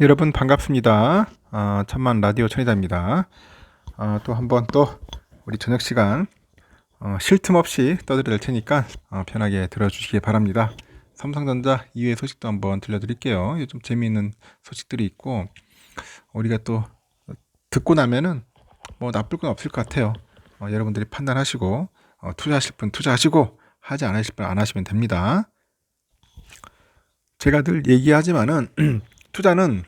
여러분 반갑습니다. 천만 라디오 천이다입니다. 또 한번 또 우리 저녁 시간 쉴 틈 없이 떠들을 테니까 편하게 들어주시기 바랍니다. 삼성전자 이외의 소식도 한번 들려드릴게요. 요즘 재미있는 소식들이 있고 우리가 또 듣고 나면은 뭐 나쁠 건 없을 것 같아요. 여러분들이 판단하시고 투자하실 분 투자하시고 하지 않으실 분 안 하시면 됩니다. 제가 늘 얘기하지만은 투자는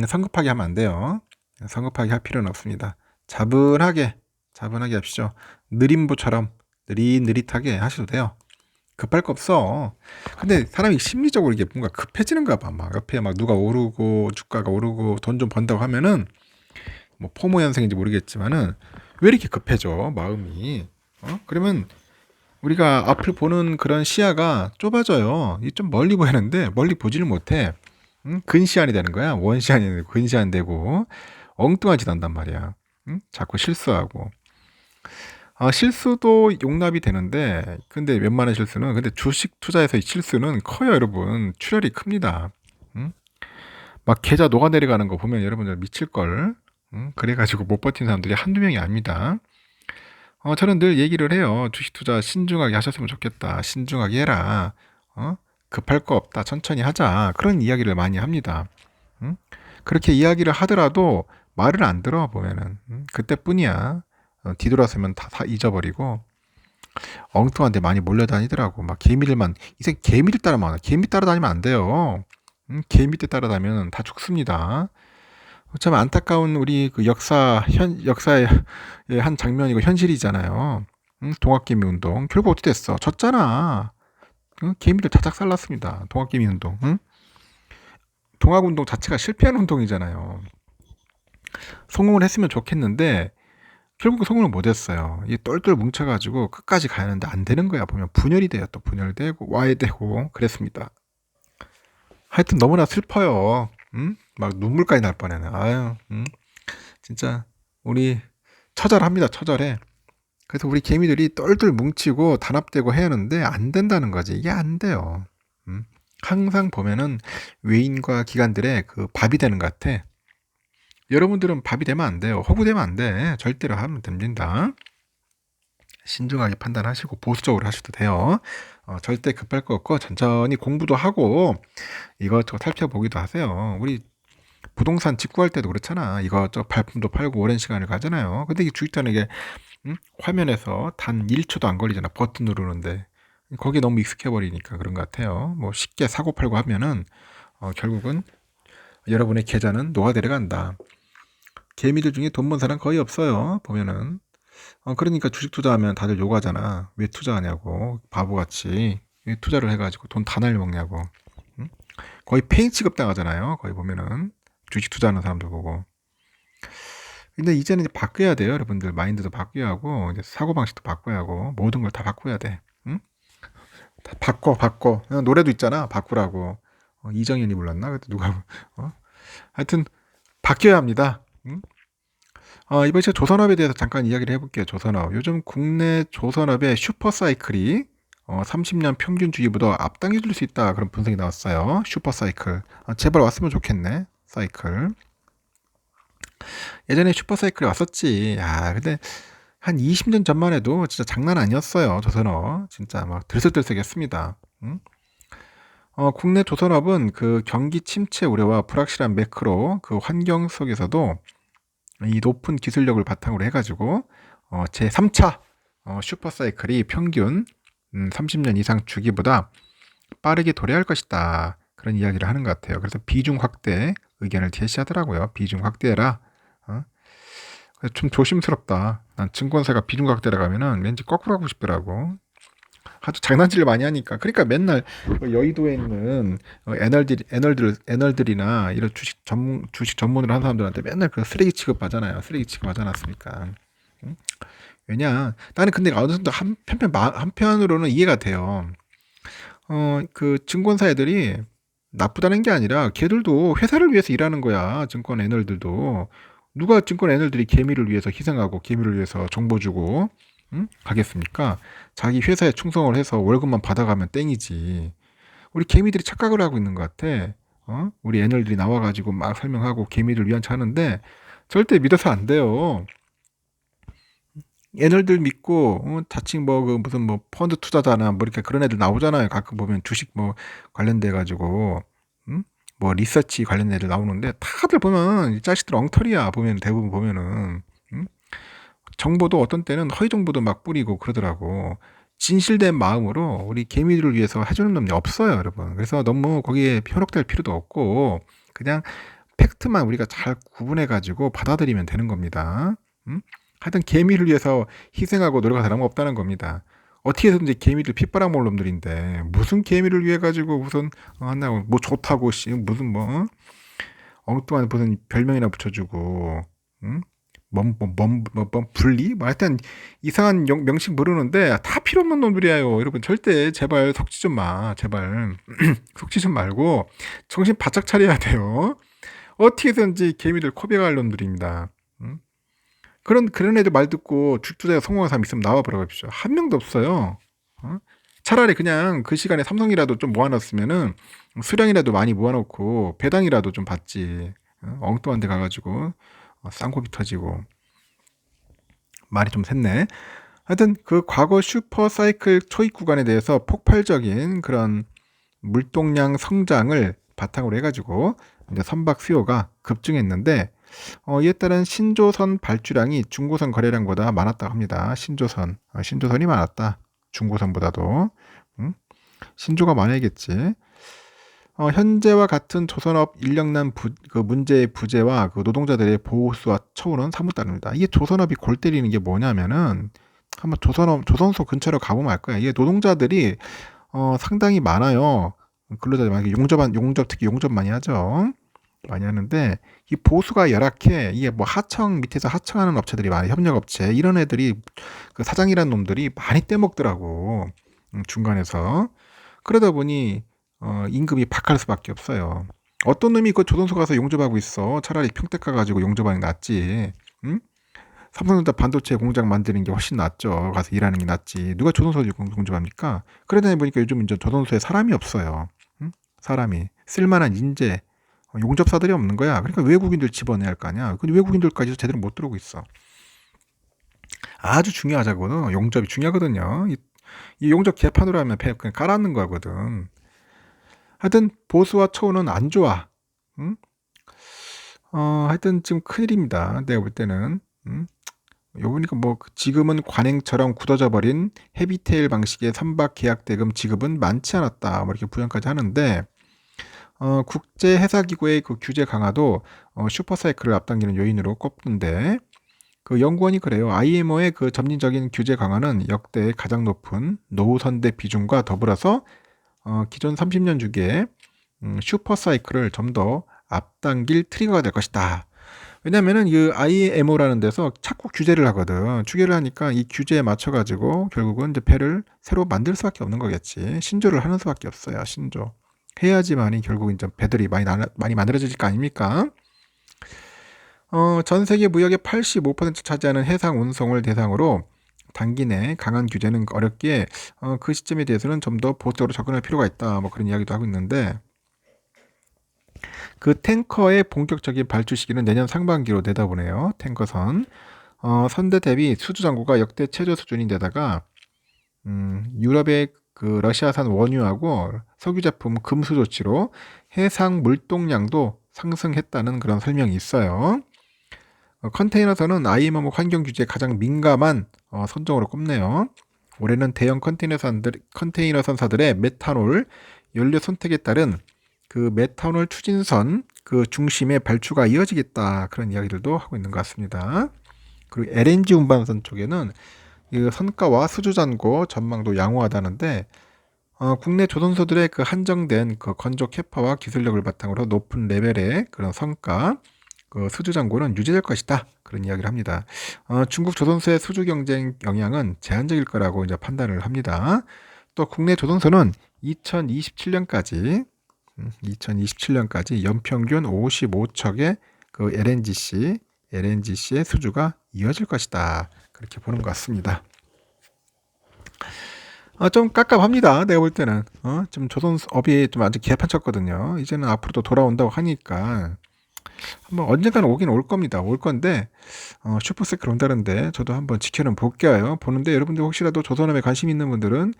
성급하게 하면 안 돼요. 성급하게 할 필요는 없습니다. 차분하게 합시죠. 느림보처럼 느릿느릿하게 하셔도 돼요. 급할 거 없어. 근데 사람이 심리적으로 이게 뭔가 급해지는가 봐. 막 옆에 막 누가 오르고 주가가 오르고 돈 좀 번다고 하면은 뭐 포모 현상인지 모르겠지만은 왜 이렇게 급해져 마음이? 그러면 우리가 앞을 보는 그런 시야가 좁아져요. 이 좀 멀리 보이는데 멀리 보지를 못해. 근시안이 되는 거야. 원시안이 되고 근시안 되고 엉뚱한 짓 한단 말이야. 자꾸 실수하고. 실수도 용납이 되는데 근데 웬만한 실수는 근데 주식 투자에서 이 실수는 커요, 여러분. 출혈이 큽니다. 응? 막 계좌 녹아내려가는 거 보면 여러분들 미칠걸. 그래가지고 못 버틴 사람들이 한두 명이 아닙니다. 저는 늘 얘기를 해요. 주식 투자 신중하게 하셨으면 좋겠다. 신중하게 해라. 급할 거 없다. 천천히 하자. 그런 이야기를 많이 합니다. 응? 그렇게 이야기를 하더라도 말을 안 들어 보면은 그때뿐이야. 뒤돌아서면 다 잊어버리고 엉뚱한 데 많이 몰려다니더라고. 막 개미들만 이제 개미들 따라만 개미 따라다니면 안 돼요. 개미 때 따라다니면 다 죽습니다. 참 안타까운 우리 그 역사의 한 장면이고 현실이잖아요. 동학개미 운동 결국 어떻게 됐어? 졌잖아. 개미들 자작 살랐습니다. 동학개미 운동. 동학 운동 자체가 실패한 운동이잖아요. 성공을 했으면 좋겠는데 결국 성공을 못했어요. 이 똘똘 뭉쳐가지고 끝까지 가는데 안 되는 거야. 보면 분열이 돼요. 또 분열되고 와해되고 그랬습니다. 하여튼 너무나 슬퍼요. 막 눈물까지 날 뻔해요. 아유, 진짜 우리 처절합니다. 처절해. 그래서 우리 개미들이 똘똘 뭉치고 단합되고 해야 하는데 안 된다는 거지. 이게 안 돼요. 항상 보면은 외인과 기관들의 그 밥이 되는 것 같아. 여러분들은 밥이 되면 안 돼요. 허구되면 안 돼. 절대로 하면 됩니다. 신중하게 판단하시고 보수적으로 하셔도 돼요. 절대 급할 거 없고 천천히 공부도 하고 이것저것 살펴보기도 하세요. 우리 부동산 직구할 때도 그렇잖아. 이것저것 발품도 팔고 오랜 시간을 가잖아요. 근데 이 주식자는 이게 화면에서 단 1초도 안 걸리잖아. 버튼 누르는데. 거기에 너무 익숙해 버리니까 그런 것 같아요. 뭐 쉽게 사고 팔고 하면은 결국은 여러분의 계좌는 노화되어간다. 개미들 중에 돈 번 사람 거의 없어요. 보면은. 그러니까 주식 투자하면 다들 욕하잖아. 왜 투자하냐고. 바보같이. 왜 투자를 해가지고 돈 다 날려먹냐고. 응? 거의 폐인 취급 당하잖아요. 거의 보면은. 주식 투자하는 사람들 보고. 근데 이제는 이제 바꿔야 돼요. 여러분들. 마인드도 바꿔야 하고, 이제 사고방식도 바꿔야 하고, 모든 걸 다 바꿔야 돼. 응? 다 바꿔. 노래도 있잖아. 바꾸라고. 이정현이 불렀나? 그때 누가, 하여튼, 바뀌어야 합니다. 응? 이번에 제가 조선업에 대해서 잠깐 이야기를 해볼게요. 조선업. 요즘 국내 조선업의 슈퍼사이클이 30년 평균 주기보다 앞당겨 줄 수 있다. 그런 분석이 나왔어요. 슈퍼사이클. 제발 왔으면 좋겠네. 사이클. 예전에 슈퍼사이클이 왔었지. 야, 근데 한 20년 전만 해도 진짜 장난 아니었어요. 조선업. 진짜 막 들썩들썩했습니다. 응? 국내 조선업은 그 경기 침체 우려와 불확실한 매크로 그 환경 속에서도 이 높은 기술력을 바탕으로 해가지고 제 3차 슈퍼사이클이 평균 30년 이상 주기보다 빠르게 도래할 것이다. 그런 이야기를 하는 것 같아요. 그래서 비중 확대 의견을 제시하더라고요. 비중 확대해라. 좀 조심스럽다. 난 증권사가 비중 확대라 가면은 왠지 거꾸로 하고 싶더라고. 아주 장난질을 많이 하니까. 그러니까 맨날 여의도에 있는 애널들이나 이런 주식 전문을 하는 사람들한테 맨날 그 쓰레기 취급하잖아요. 쓰레기 취급하지 않았습니까? 응? 왜냐? 나는 근데 어느 정도 한편으로는 이해가 돼요. 그 증권사 애들이 나쁘다는 게 아니라 걔들도 회사를 위해서 일하는 거야. 증권 애널들도. 누가 증권 애널들이 개미를 위해서 희생하고 개미를 위해서 정보 주고 가겠습니까? 자기 회사에 충성을 해서 월급만 받아가면 땡이지. 우리 개미들이 착각을 하고 있는 것 같아. 우리 애널들이 나와가지고 막 설명하고 개미들 위한차 하는데 절대 믿어서 안 돼요. 애널들 믿고 자칭 뭐 그 무슨 뭐 펀드 투자자나 뭐 이렇게 그런 애들 나오잖아요. 가끔 보면 주식 뭐 관련돼 가지고 뭐 리서치 관련 애들 나오는데 다들 보면 이 자식들 엉터리야. 보면 대부분 보면은 정보도 어떤 때는 허위 정보도 막 뿌리고 그러더라고. 진실된 마음으로 우리 개미들을 위해서 해주는 놈이 없어요, 여러분. 그래서 너무 거기에 현혹될 필요도 없고 그냥 팩트만 우리가 잘 구분해가지고 받아들이면 되는 겁니다. 하여튼 개미를 위해서 희생하고 노력할 사람은 없다는 겁니다. 어떻게 해서든지 개미들 핏바람 먹을 놈들인데 무슨 개미를 위해 가지고 무슨 한다고 뭐 좋다고 씨 무슨 뭐 엉뚱한 무슨 별명이나 붙여주고 분리? 뭐 하여튼 이상한 명칭 부르는데 다 필요 없는 놈들이에요. 여러분 절대 제발 속지 좀 마. 제발 속지 좀 말고 정신 바짝 차려야 돼요. 어떻게든지 개미들 코베갈 놈들입니다. 그런 애들 말 듣고 주식 투자에 성공한 사람 있으면 나와 보라고 합시다. 한 명도 없어요. 차라리 그냥 그 시간에 삼성이라도 좀 모아놨으면은 수량이라도 많이 모아놓고 배당이라도 좀 받지. 엉뚱한 데 가가지고 쌍코비 터지고. 말이 좀 샜네. 하여튼 그 과거 슈퍼사이클 초입 구간에 대해서 폭발적인 그런 물동량 성장을 바탕으로 해가지고 이제 선박 수요가 급증했는데 이에 따른 신조선 발주량이 중고선 거래량보다 많았다고 합니다. 신조선이 많았다. 중고선보다도 신조가 많아야겠지. 현재와 같은 조선업 인력난 그 문제의 부재와 그 노동자들의 보호수와 처우는 사뭇 다릅니다. 이게 조선업이 골 때리는 게 뭐냐면은 한번 조선소 근처로 가보면 알 거야. 이게 노동자들이 상당히 많아요. 근로자들 많이 용접 특히 용접 많이 하죠. 많이 하는데 이 보수가 열악해. 이게 뭐 하청 밑에서 하청하는 업체들이 많아요. 협력업체 이런 애들이 그 사장이라는 놈들이 많이 떼먹더라고. 중간에서 그러다 보니 임금이 박할 수밖에 없어요. 어떤 놈이 그 조선소 가서 용접하고 있어. 차라리 평택 가가지고 용접하는 게 낫지. 응? 삼성전자 반도체 공장 만드는 게 훨씬 낫죠. 가서 일하는 게 낫지. 누가 조선소 용접합니까? 그러다 보니까 요즘 이제 조선소에 사람이 없어요. 응? 사람이 쓸만한 인재 용접사들이 없는 거야. 그러니까 외국인들 집어내야 할 거 아니야. 근데 외국인들까지 제대로 못 들어오고 있어. 아주 중요하자고는 용접이 중요하거든요. 이 용접 개판으로 하면 그냥 깔아놓는 거거든. 하여튼 보수와 처우는 안 좋아. 응? 하여튼 지금 큰일입니다. 내가 볼 때는. 요 보니까 뭐 지금은 관행처럼 굳어져 버린 헤비테일 방식의 선박 계약 대금 지급은 많지 않았다. 뭐 이렇게 부연까지 하는데 국제 회사기구의 그 규제 강화도 슈퍼사이클을 앞당기는 요인으로 꼽는데 그 연구원이 그래요. IMO의 그 점진적인 규제 강화는 역대 가장 높은 노후 선대 비중과 더불어서 기존 30년 주기에 슈퍼사이클을 좀 더 앞당길 트리거가 될 것이다. 왜냐면은 그 IMO라는 데서 자꾸 규제를 하거든. 규제를 하니까 이 규제에 맞춰가지고 결국은 이제 배를 새로 만들 수밖에 없는 거겠지. 신조를 하는 수밖에 없어요. 신조. 해야지만이 결국 이제 배들이 많이 만들어질 거 아닙니까? 전 세계 무역의 85% 차지하는 해상 운송을 대상으로 단기 내 강한 규제는 어렵기에 그 시점에 대해서는 좀 더 보수적으로 접근할 필요가 있다. 뭐 그런 이야기도 하고 있는데 그 탱커의 본격적인 발주 시기는 내년 상반기로 내다보네요. 탱커선. 선대 대비 수주 잔고가 역대 최저 수준인데다가 유럽의 그 러시아산 원유하고 석유 제품 금수 조치로 해상 물동량도 상승했다는 그런 설명이 있어요. 컨테이너선은 IMO 환경 규제에 가장 민감한 선종으로 꼽네요. 올해는 대형 컨테이너선사들의 메탄올 연료 선택에 따른 그 메탄올 추진선 그 중심의 발주가 이어지겠다 그런 이야기들도 하고 있는 것 같습니다. 그리고 LNG 운반선 쪽에는 이 선가와 수주 잔고 전망도 양호하다는데 국내 조선소들의 그 한정된 그 건조 캐파와 기술력을 바탕으로 높은 레벨의 그런 성과 그 수주 잔고는 유지될 것이다 그런 이야기를 합니다. 중국 조선소의 수주 경쟁 영향은 제한적일 거라고 이제 판단을 합니다. 또 국내 조선소는 2027년까지 연평균 55척의 그 LNGC의 수주가 이어질 것이다. 그렇게 보는 것 같습니다. 좀 깝깝합니다. 내가 볼 때는. 좀 조선업이 좀 아직 개판쳤거든요. 이제는 앞으로도 돌아온다고 하니까 한번 언젠가는 오긴 올 겁니다. 올 건데 슈퍼세클 온다는데 저도 한번 지켜는 볼게요. 보는데 여러분들 혹시라도 조선업에 관심 있는 분들은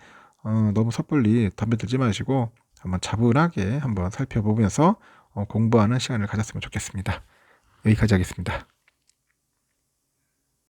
너무 섣불리 덤벼 들지 마시고 한번 차분하게 한번 살펴보면서 공부하는 시간을 가졌으면 좋겠습니다. 여기까지 하겠습니다.